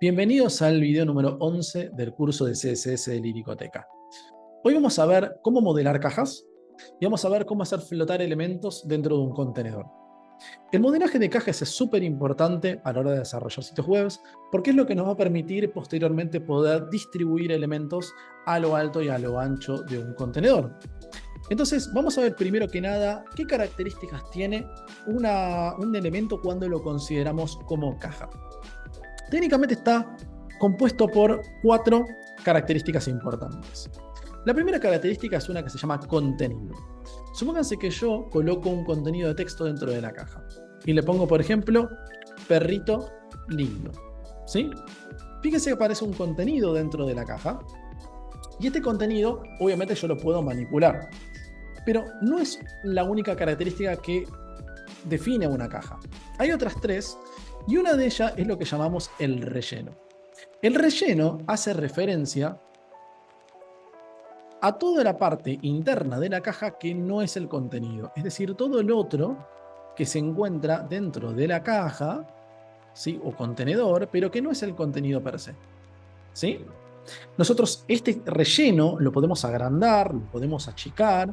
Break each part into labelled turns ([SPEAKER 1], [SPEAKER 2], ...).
[SPEAKER 1] Bienvenidos al video número 11 del curso de CSS de Liricoteca. Hoy vamos a ver cómo modelar cajas y vamos a ver cómo hacer flotar elementos dentro de un contenedor. El modelaje de cajas es súper importante a la hora de desarrollar sitios web porque es lo que nos va a permitir posteriormente poder distribuir elementos a lo alto y a lo ancho de un contenedor. Entonces vamos a ver primero que nada qué características tiene un elemento cuando lo consideramos como caja. Técnicamente está compuesto por 4 características importantes. La primera característica es una que se llama contenido. Supónganse que yo coloco un contenido de texto dentro de la caja y le pongo, por ejemplo, perrito lindo. ¿Sí? Fíjense que aparece un contenido dentro de la caja y este contenido obviamente yo lo puedo manipular. Pero no es la única característica que define una caja. Hay otras 3 y una de ellas es lo que llamamos el relleno. El relleno hace referencia a toda la parte interna de la caja que no es el contenido. Es decir, todo el otro que se encuentra dentro de la caja, ¿sí? O contenedor, pero que no es el contenido per se. ¿Sí? Nosotros este relleno lo podemos agrandar, lo podemos achicar.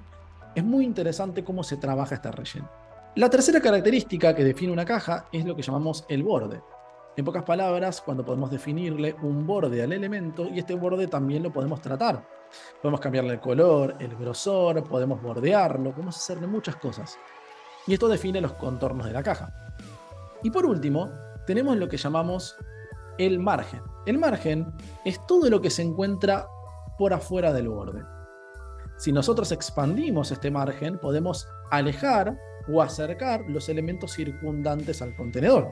[SPEAKER 1] Es muy interesante cómo se trabaja este relleno. La tercera característica que define una caja es lo que llamamos el borde. En pocas palabras, cuando podemos definirle un borde al elemento y este borde también lo podemos tratar. Podemos cambiarle el color, el grosor, podemos bordearlo, podemos hacerle muchas cosas. Y esto define los contornos de la caja. Y por último, tenemos lo que llamamos el margen. El margen es todo lo que se encuentra por afuera del borde. Si nosotros expandimos este margen, podemos alejar o acercar los elementos circundantes al contenedor.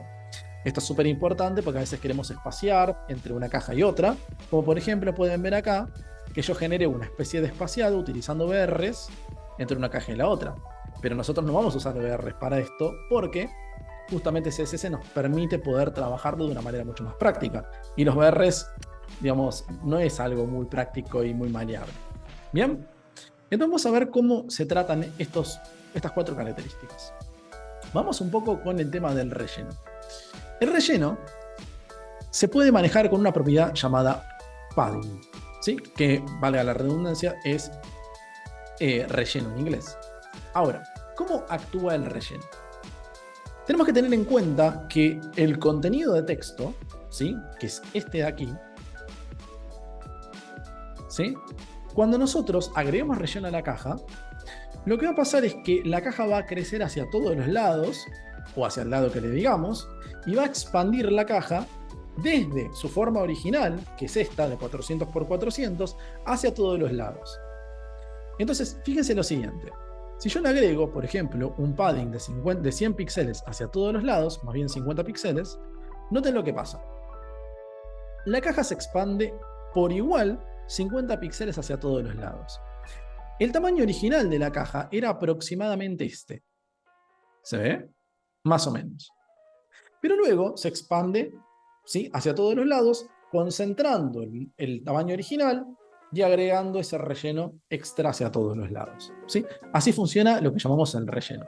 [SPEAKER 1] Esto es súper importante porque a veces queremos espaciar entre una caja y otra, como por ejemplo pueden ver acá que yo genere una especie de espaciado utilizando BRs entre una caja y la otra. Pero nosotros no vamos a usar BRs para esto porque justamente CSS nos permite poder trabajarlo de una manera mucho más práctica. Y los BRs, digamos, no es algo muy práctico y muy maleable. ¿Bien? Entonces vamos a ver cómo se tratan estas 4 características. Vamos un poco con el tema del relleno. El relleno se puede manejar con una propiedad llamada padding, ¿sí? Que, valga la redundancia, es relleno en inglés. Ahora, ¿cómo actúa el relleno? Tenemos que tener en cuenta que el contenido de texto, ¿sí? Que es este de aquí, ¿sí? Cuando nosotros agregamos relleno a la caja, lo que va a pasar es que la caja va a crecer hacia todos los lados, o hacia el lado que le digamos, y va a expandir la caja desde su forma original, que es esta de 400 por 400, hacia todos los lados. Entonces, fíjense lo siguiente. Si yo le agrego, por ejemplo, un padding de 100 píxeles hacia todos los lados, más bien 50 píxeles, noten lo que pasa. La caja se expande por igual 50 píxeles hacia todos los lados. El tamaño original de la caja era aproximadamente este. ¿Se ve? Más o menos. Pero luego se expande, ¿sí? Hacia todos los lados, concentrando el tamaño original y agregando ese relleno extra hacia todos los lados, ¿sí? Así funciona lo que llamamos el relleno.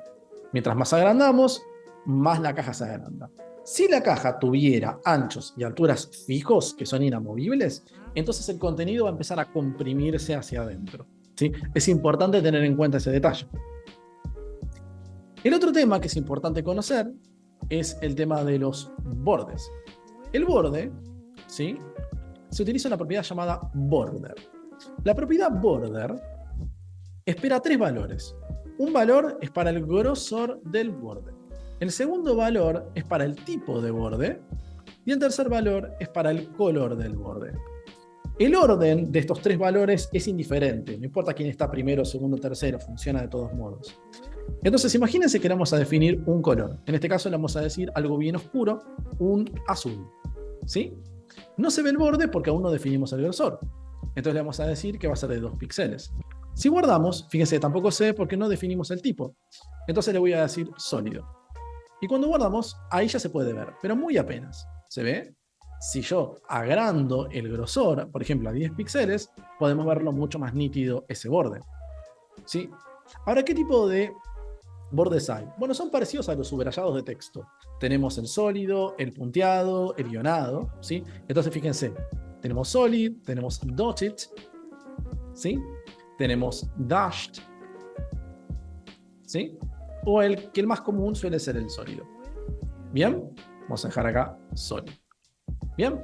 [SPEAKER 1] Mientras más agrandamos, más la caja se agranda. Si la caja tuviera anchos y alturas fijos, que son inamovibles, entonces el contenido va a empezar a comprimirse hacia adentro, ¿sí? Es importante tener en cuenta ese detalle. El otro tema que es importante conocer es el tema de los bordes. El borde, ¿sí? Se utiliza una propiedad llamada border. La propiedad border espera 3 valores. Un valor es para el grosor del borde. El segundo valor es para el tipo de borde. Y el tercer valor es para el color del borde. El orden de estos 3 valores es indiferente. No importa quién está primero, segundo, tercero. Funciona de todos modos. Entonces, imagínense que le vamos a definir un color. En este caso le vamos a decir algo bien oscuro, un azul. ¿Sí? No se ve el borde porque aún no definimos el grosor. Entonces le vamos a decir que va a ser de 2 píxeles. Si guardamos, fíjense, tampoco se ve porque no definimos el tipo. Entonces le voy a decir sólido. Y cuando guardamos, ahí ya se puede ver, pero muy apenas. ¿Se ve? Si yo agrando el grosor, por ejemplo, a 10 píxeles, podemos verlo mucho más nítido ese borde. ¿Sí? Ahora, ¿qué tipo de bordes hay? Bueno, son parecidos a los subrayados de texto. Tenemos el sólido, el punteado, el guionado, ¿sí? Entonces, fíjense, tenemos solid, tenemos dotted, ¿sí? Tenemos dashed, ¿sí? O que el más común suele ser el sólido. ¿Bien? Vamos a dejar acá sólido. ¿Bien?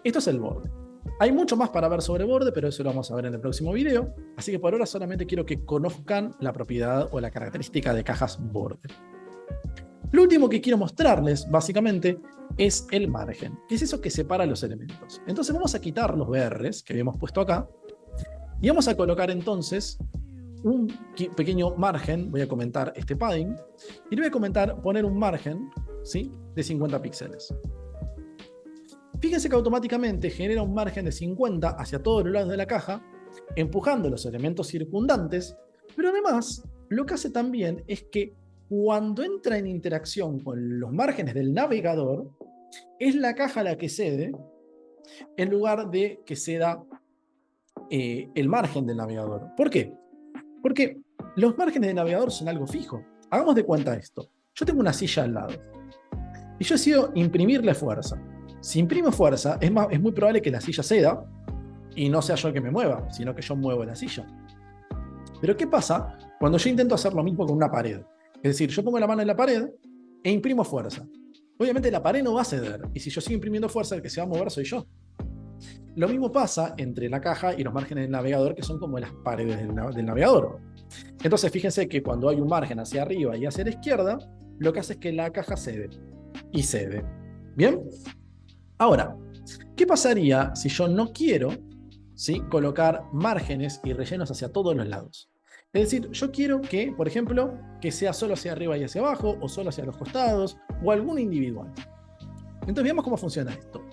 [SPEAKER 1] Esto es el borde. Hay mucho más para ver sobre borde, pero eso lo vamos a ver en el próximo video. Así que por ahora solamente quiero que conozcan la propiedad o la característica de cajas borde. Lo último que quiero mostrarles, básicamente, es el margen, que es eso que separa los elementos. Entonces vamos a quitar los BRs que habíamos puesto acá y vamos a colocar entonces un pequeño margen. Voy a comentar este padding y le voy a poner un margen, ¿sí?, de 50 píxeles. Fíjense que automáticamente genera un margen de 50 hacia todos los lados de la caja, empujando los elementos circundantes, pero además lo que hace también es que cuando entra en interacción con los márgenes del navegador, es la caja la que cede en lugar de que ceda el margen del navegador. ¿Por qué? Porque los márgenes del navegador son algo fijo. Hagamos de cuenta esto. Yo tengo una silla al lado y yo decido imprimirle fuerza. Si imprimo fuerza, es muy probable que la silla ceda y no sea yo el que me mueva, sino que yo muevo la silla. Pero ¿qué pasa cuando yo intento hacer lo mismo con una pared? Es decir, yo pongo la mano en la pared e imprimo fuerza. Obviamente la pared no va a ceder, y si yo sigo imprimiendo fuerza, el que se va a mover soy yo. Lo mismo pasa entre la caja y los márgenes del navegador, que son como las paredes del navegador. Entonces fíjense que cuando hay un margen hacia arriba y hacia la izquierda, lo que hace es que la caja cede y cede. ¿Bien? Ahora, ¿qué pasaría si yo no quiero, ¿sí?, colocar márgenes y rellenos hacia todos los lados? Es decir, yo quiero que, por ejemplo, que sea solo hacia arriba y hacia abajo, o solo hacia los costados, o alguno individual. Entonces veamos cómo funciona esto.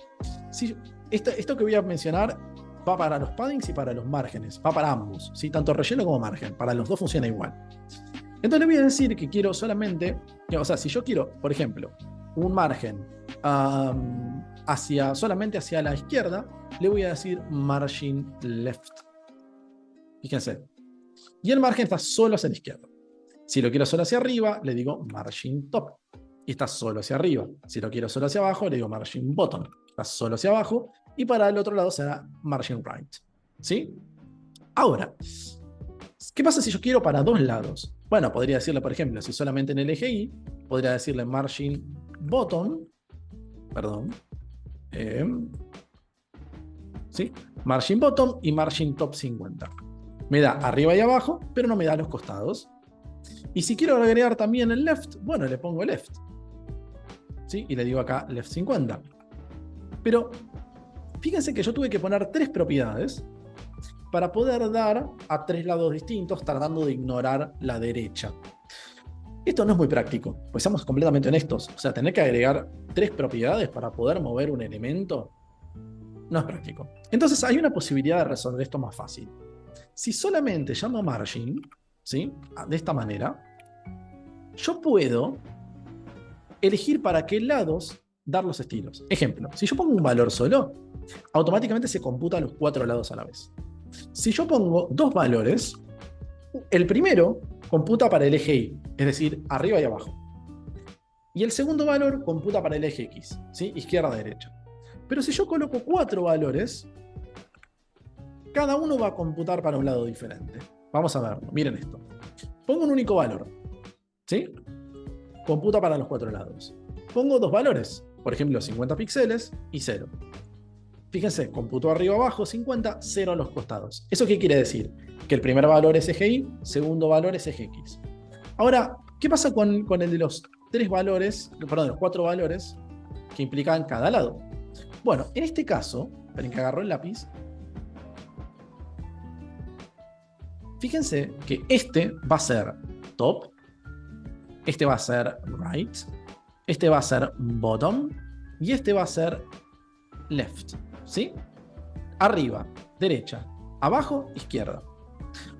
[SPEAKER 1] Si esto que voy a mencionar va para los paddings y para los márgenes, va para ambos, ¿sí?, tanto relleno como margen, para los dos funciona igual. Entonces le voy a decir que quiero solamente, o sea, si yo quiero, por ejemplo, un margen solamente hacia la izquierda, le voy a decir margin left. Fíjense. Y el margen está solo hacia la izquierda. Si lo quiero solo hacia arriba, le digo margin top. Y está solo hacia arriba. Si lo quiero solo hacia abajo, le digo margin bottom. Está solo hacia abajo. Y para el otro lado será margin right. ¿Sí? Ahora, ¿qué pasa si yo quiero para dos lados? Bueno, podría decirle, por ejemplo, si solamente en el eje Y, podría decirle margin bottom. Perdón. ¿Sí? Margin bottom y margin top 50. Me da arriba y abajo, pero no me da los costados. Y si quiero agregar también el left, bueno, le pongo left. ¿Sí? Y le digo acá left 50. Pero fíjense que yo tuve que poner tres propiedades para poder dar a tres lados distintos, tratando de ignorar la derecha. Esto no es muy práctico, pues seamos completamente honestos. O sea, tener que agregar tres propiedades para poder mover un elemento no es práctico. Entonces hay una posibilidad de resolver esto más fácil. Si solamente llamo margin, ¿sí?, de esta manera, yo puedo elegir para qué lados dar los estilos. Ejemplo, si yo pongo un valor solo, automáticamente se computa los cuatro lados a la vez. Si yo pongo dos valores, el primero computa para el eje Y, es decir, arriba y abajo. Y el segundo valor computa para el eje X, ¿sí?, izquierda-derecha. Pero si yo coloco cuatro valores, cada uno va a computar para un lado diferente. Vamos a verlo, miren esto. Pongo un único valor, ¿sí? Computa para los cuatro lados. Pongo dos valores, por ejemplo, 50 píxeles y 0. Fíjense, computó arriba abajo 50, 0 a los costados. ¿Eso qué quiere decir? Que el primer valor es eje Y, segundo valor es eje X. Ahora, ¿qué pasa con el de los los cuatro valores que implican cada lado? Bueno, en este caso, esperen que agarro el lápiz. Fíjense que este va a ser top, este va a ser right, este va a ser bottom y este va a ser left, ¿sí? Arriba, derecha, abajo, izquierda.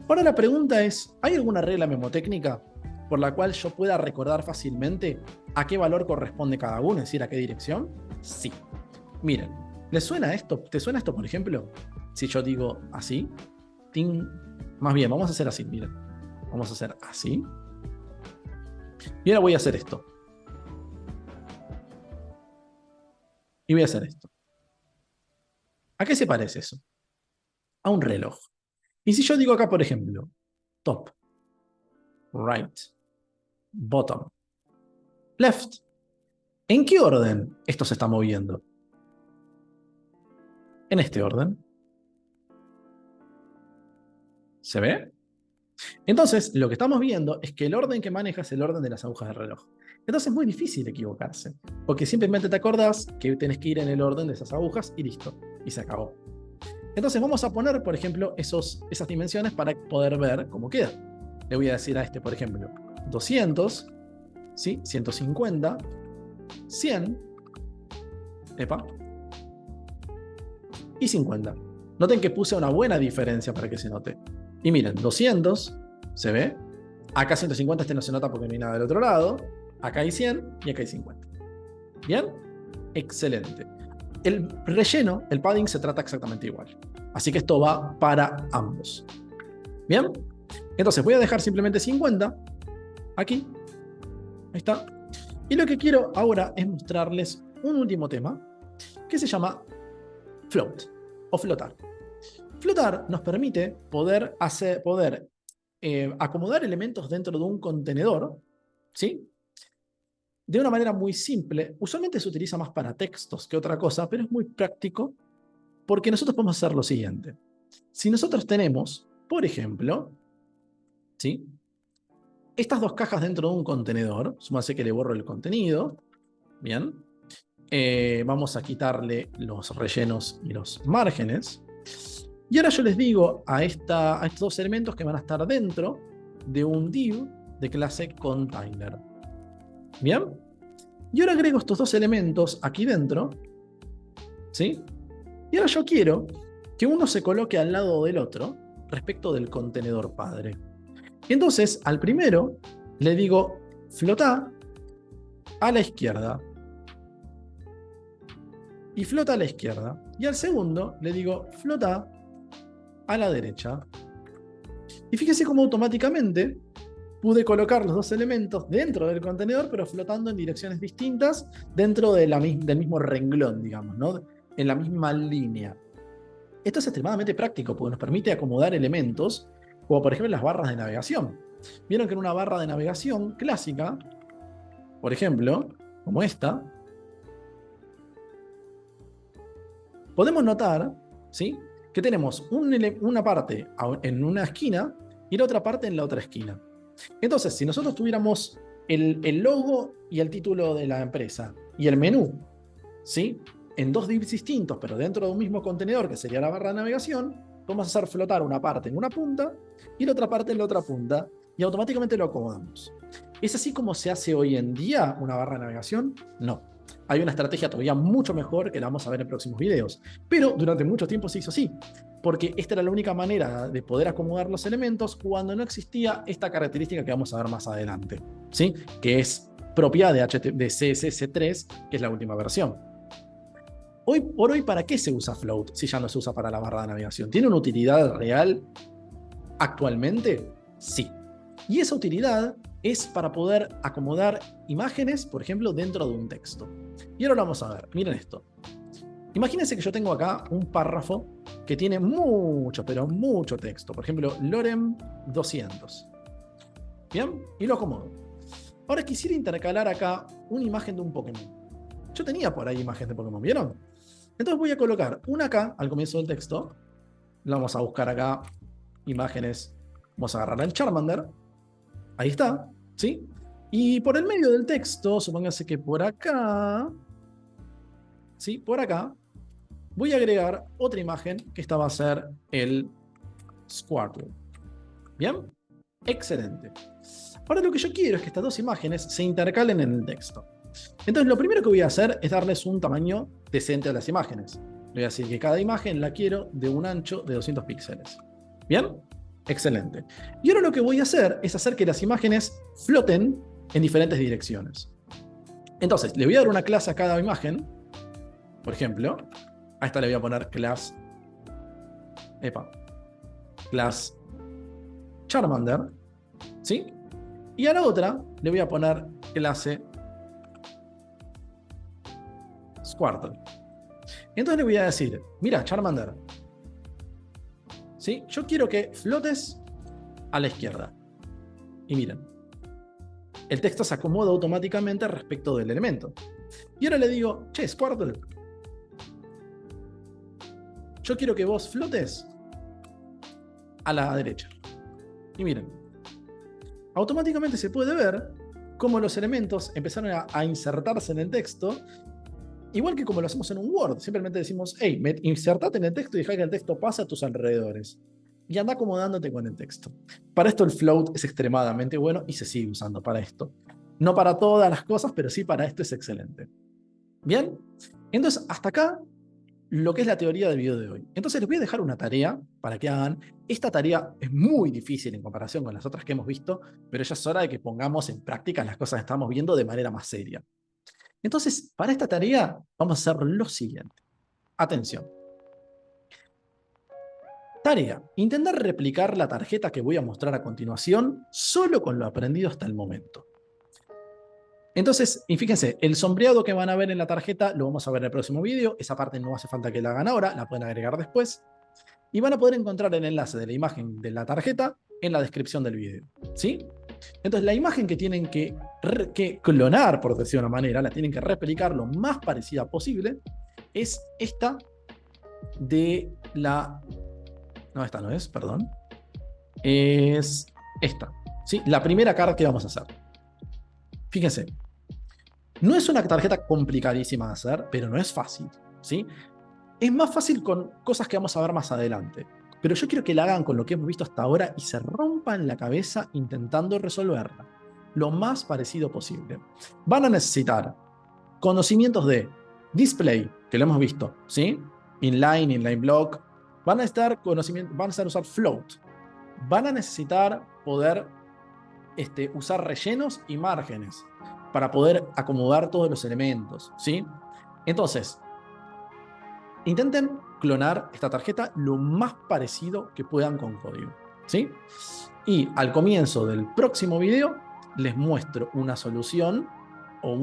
[SPEAKER 1] Ahora la pregunta es, ¿hay alguna regla memotécnica por la cual yo pueda recordar fácilmente a qué valor corresponde cada uno, es decir, a qué dirección? Sí. Miren, ¿les suena esto? ¿Te suena esto, por ejemplo? Si yo digo así, ting. Más bien, vamos a hacer así, miren. Vamos a hacer así. Y ahora voy a hacer esto. Y voy a hacer esto. ¿A qué se parece eso? A un reloj. Y si yo digo acá, por ejemplo, top, right, bottom, left, ¿en qué orden esto se está moviendo? En este orden. ¿Se ve? Entonces, lo que estamos viendo es que el orden que maneja es el orden de las agujas del reloj. Entonces es muy difícil equivocarse, porque simplemente te acordás que tenés que ir en el orden de esas agujas y listo, y se acabó. Entonces vamos a poner, por ejemplo, esas dimensiones para poder ver cómo queda. Le voy a decir a este, por ejemplo, 200, ¿sí? 150, 100, epa, y 50. Noten que puse una buena diferencia para que se note. Y miren, 200, ¿se ve? Acá 150 este no se nota porque no hay nada del otro lado. Acá hay 100 y acá hay 50. ¿Bien? Excelente. El relleno, el padding, se trata exactamente igual. Así que esto va para ambos. ¿Bien? Entonces voy a dejar simplemente 50 aquí. Ahí está. Y lo que quiero ahora es mostrarles un último tema que se llama float o flotar. Flotar nos permite poder acomodar elementos dentro de un contenedor, ¿sí? De una manera muy simple. Usualmente se utiliza más para textos que otra cosa, pero es muy práctico porque nosotros podemos hacer lo siguiente. Si nosotros tenemos, por ejemplo, ¿sí? Estas dos cajas dentro de un contenedor, súmase que le borro el contenido, ¿bien? Vamos a quitarle los rellenos y los márgenes. Y ahora yo les digo a estos dos elementos que van a estar dentro de un div de clase container. ¿Bien? Y ahora agrego estos dos elementos aquí dentro. ¿Sí? Y ahora yo quiero que uno se coloque al lado del otro respecto del contenedor padre. Entonces, al primero le digo flota a la izquierda. Y flota a la izquierda. Y al segundo le digo flota a la derecha. Y fíjese cómo automáticamente pude colocar los dos elementos dentro del contenedor, pero flotando en direcciones distintas dentro de del mismo renglón, digamos, ¿no? En la misma línea. Esto es extremadamente práctico porque nos permite acomodar elementos, como por ejemplo las barras de navegación. Vieron que en una barra de navegación clásica, por ejemplo, como esta, podemos notar, ¿sí?, que tenemos una parte en una esquina y la otra parte en la otra esquina. Entonces, si nosotros tuviéramos el logo y el título de la empresa y el menú, ¿sí?, en dos divs distintos, pero dentro de un mismo contenedor, que sería la barra de navegación, vamos a hacer flotar una parte en una punta y la otra parte en la otra punta, y automáticamente lo acomodamos. ¿Es así como se hace hoy en día una barra de navegación? No. Hay una estrategia todavía mucho mejor que la vamos a ver en próximos videos. Pero durante mucho tiempo se hizo así, porque esta era la única manera de poder acomodar los elementos cuando no existía esta característica que vamos a ver más adelante, ¿sí?, que es propia de CSS3, que es la última versión. Hoy por hoy, ¿para qué se usa Float si ya no se usa para la barra de navegación? ¿Tiene una utilidad real actualmente? Sí. Y esa utilidad es para poder acomodar imágenes, por ejemplo, dentro de un texto. Y ahora lo vamos a ver. Miren esto. Imagínense que yo tengo acá un párrafo que tiene mucho, pero mucho texto. Por ejemplo, Lorem 200. ¿Bien? Y lo acomodo. Ahora quisiera intercalar acá una imagen de un Pokémon. Yo tenía por ahí imagen de Pokémon, ¿vieron? Entonces voy a colocar una acá al comienzo del texto. La vamos a buscar acá imágenes. Vamos a agarrar el Charmander. Ahí está, ¿sí? Y por el medio del texto, supóngase que por acá, ¿sí?, por acá, voy a agregar otra imagen, que esta va a ser el Squirtle. ¿Bien? Excelente. Ahora lo que yo quiero es que estas dos imágenes se intercalen en el texto. Entonces lo primero que voy a hacer es darles un tamaño decente a las imágenes. Le voy a decir que cada imagen la quiero de un ancho de 200 píxeles. ¿Bien? Excelente. Y ahora lo que voy a hacer es hacer que las imágenes floten en diferentes direcciones. Entonces, le voy a dar una clase a cada imagen. Por ejemplo, a esta le voy a poner class Charmander, ¿sí? Y a la otra le voy a poner clase Squirtle. Entonces le voy a decir, mira, Charmander, ¿sí? Yo quiero que flotes a la izquierda. Y miren, el texto se acomoda automáticamente respecto del elemento. Y ahora le digo, che, Squirtle, yo quiero que vos flotes a la derecha. Y miren, automáticamente se puede ver cómo los elementos empezaron a insertarse en el texto, igual que como lo hacemos en un Word. Simplemente decimos, hey, insertate en el texto y deja que el texto pase a tus alrededores. Y anda acomodándote con el texto. Para esto el float es extremadamente bueno y se sigue usando para esto. No para todas las cosas, pero sí para esto es excelente. Bien, entonces hasta acá lo que es la teoría del video de hoy. Entonces les voy a dejar una tarea para que hagan. Esta tarea es muy difícil en comparación con las otras que hemos visto, pero ya es hora de que pongamos en práctica las cosas que estamos viendo de manera más seria. Entonces, para esta tarea vamos a hacer lo siguiente. Atención. Tarea. Intentar replicar la tarjeta que voy a mostrar a continuación solo con lo aprendido hasta el momento. Entonces, y fíjense, el sombreado que van a ver en la tarjeta lo vamos a ver en el próximo vídeo. Esa parte no hace falta que la hagan ahora, la pueden agregar después. Y van a poder encontrar el enlace de la imagen de la tarjeta en la descripción del video. ¿Sí? Entonces, la imagen que tienen que clonar, por decir de una manera, la tienen que replicar lo más parecida posible, es esta de la... No, esta no es, perdón. Es esta. ¿Sí? La primera carta que vamos a hacer. Fíjense. No es una tarjeta complicadísima de hacer, pero no es fácil. ¿Sí? Es más fácil con cosas que vamos a ver más adelante. Pero yo quiero que la hagan con lo que hemos visto hasta ahora y se rompan la cabeza intentando resolverla lo más parecido posible. Van a necesitar conocimientos de display, que lo hemos visto, ¿sí? Inline, inline block. Van a necesitar conocimiento, van a necesitar usar float. Van a necesitar poder usar rellenos y márgenes para poder acomodar todos los elementos, ¿sí? Entonces, intenten clonar esta tarjeta lo más parecido que puedan con código, ¿sí? Y al comienzo del próximo video les muestro una solución o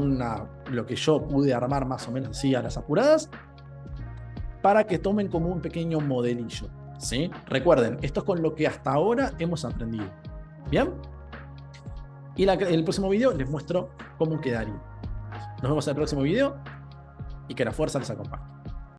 [SPEAKER 1] lo que yo pude armar más o menos así a las apuradas para que tomen como un pequeño modelillo, ¿sí? Recuerden, esto es con lo que hasta ahora hemos aprendido. ¿Bien? Y en el próximo video les muestro cómo quedaría. Nos vemos en el próximo video y que la fuerza les acompañe.